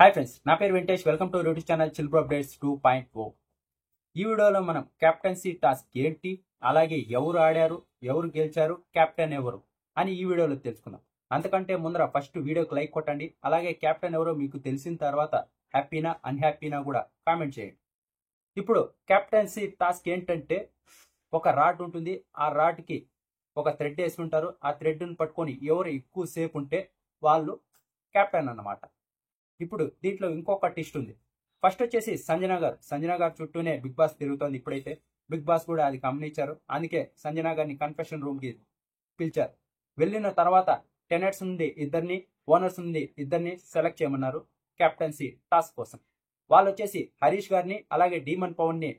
Hi friends, నా పేరు Venkatesh. Welcome to YouTube channel Chillpro updates 2.0. ఈ వీడియోలో మనం కెప్టెన్సీ టాస్క్ ఏంటి, అలాగే ఎవరు ఆడారు, ఎవరు గెలిచారు, కెప్టెన్ ఎవరు అని ఈ వీడియోలో తెలుసుకుందాం. అంతకంటే ముందర ఫస్ట్ వీడియోకి లైక్ కొట్టండి. అలాగే కెప్టెన్ ఎవరో మీకు తెలిసిన తర్వాత హ్యాపీనా అన్హ్యాపీనా కూడా కామెంట్ చేయండి. ఇప్పుడు కెప్టెన్సీ టాస్క్ ఏంటంటే, ఒక రాడ్ ఉంటుంది. ఆ రాడ్కి ఒక థ్రెడ్ వేసుకుంటారు. ఆ థ్రెడ్ని పట్టుకొని ఎవరు ఎక్కువ సేపు ఉంటే వాళ్ళు కెప్టెన్ అన్నమాట. ఇప్పుడు దీంట్లో ఇంకొక ట్విస్ట్ ఉంది. ఫస్ట్ వచ్చేసి సంజన గారు చుట్టూనే బిగ్ బాస్ తిరుగుతోంది. ఇప్పుడైతే బిగ్ బాస్ కూడా అది గమనించారు. అందుకే సంజన గారిని కన్ఫెషన్ రూమ్ కి పిలిచారు. వెళ్ళిన తర్వాత టెనెట్స్ నుండి ఇద్దరిని, ఓనర్స్ నుండి ఇద్దరిని సెలెక్ట్ చేయమన్నారు కెప్టెన్సీ టాస్క్ కోసం. వాళ్ళు వచ్చేసి హరీష్ గారిని, అలాగే డీమన్ పవన్ ని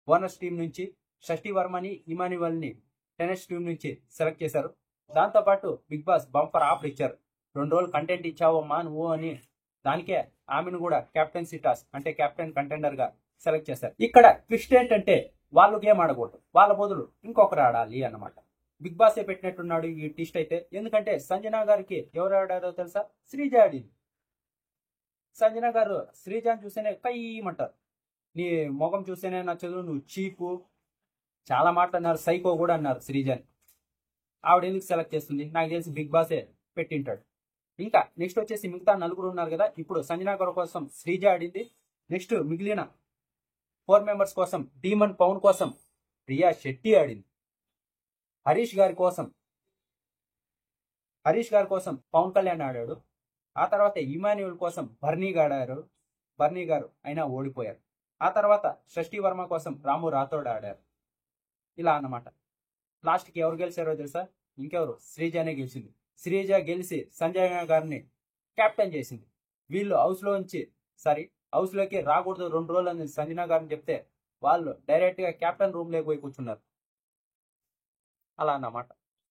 ఓనర్స్ టీం నుంచి, షష్ఠి వర్మని, ఇమాన్యువల్ ని టెనెట్స్ టీం నుంచి సెలెక్ట్ చేశారు. దాంతోపాటు బిగ్ బాస్ బంపర్ ఆఫర్ ఇచ్చారు. 2 రోజులు కంటెంట్ ఇచ్చావమ్మా నువ్వు అని. దానికే ఆమెను కూడా కెప్టెన్సీ టాస్క్ అంటే కెప్టెన్ కంటెండర్ గా సెలెక్ట్ చేశారు. ఇక్కడ ట్విస్ట్ ఏంటంటే, వాళ్ళు గేమ్ ఆడకూడదు, వాళ్ళ బదులు ఇంకొకరు ఆడాలి అన్నమాట. బిగ్ బాస్ పెట్టినట్టున్నాడు ఈ ట్విస్ట్ అయితే. ఎందుకంటే సంజన గారికి ఎవరు ఆడారో తెలుసా? శ్రీజ ఆడింది. సంజన గారు శ్రీజాని చూస్తేనే కయ్యమంటారు. నీ ముఖం చూస్తేనే నచ్చదు, నువ్వు చీపు, చాలా మాటలు అన్నారు, సైకో కూడా అన్నారు శ్రీజాని. ఆవిడ ఎందుకు సెలెక్ట్ చేస్తుంది? నాకు తెలిసి బిగ్ బాసే పెట్టింటాడు. ఇంకా నెక్స్ట్ వచ్చేసి మిగతా నలుగురు ఉన్నారు కదా. ఇప్పుడు సంజన గారి కోసం శ్రీజ ఆడింది. నెక్స్ట్ మిగిలిన 4 మెంబర్స్ కోసం డీమన్ పవన్ కోసం ప్రియా శెట్టి ఆడింది. హరీష్ గారి కోసం పవన్ కళ్యాణ్ ఆడాడు. ఆ తర్వాత ఇమాన్యువల్ కోసం బర్నీ గారు అయినా ఓడిపోయారు. ఆ తర్వాత షష్ఠి వర్మ కోసం రాము రాథోడ్ ఆడారు. ఇలా అన్నమాట. లాస్ట్కి ఎవరు గెలిచారో తెలుసా? ఇంకెవరు, శ్రీజనే గెలిచింది. శ్రీజ గెలిచి సంజయ్ గారిని కెప్టెన్ చేసింది. వీళ్ళు హౌస్ లోకి రాకూడదు 2 రోజులు అని సంజన గారిని చెప్తే వాళ్ళు డైరెక్ట్ గా కెప్టెన్ రూమ్ లోకి పోయి కూర్చున్నారు. అలా అన్నమాట.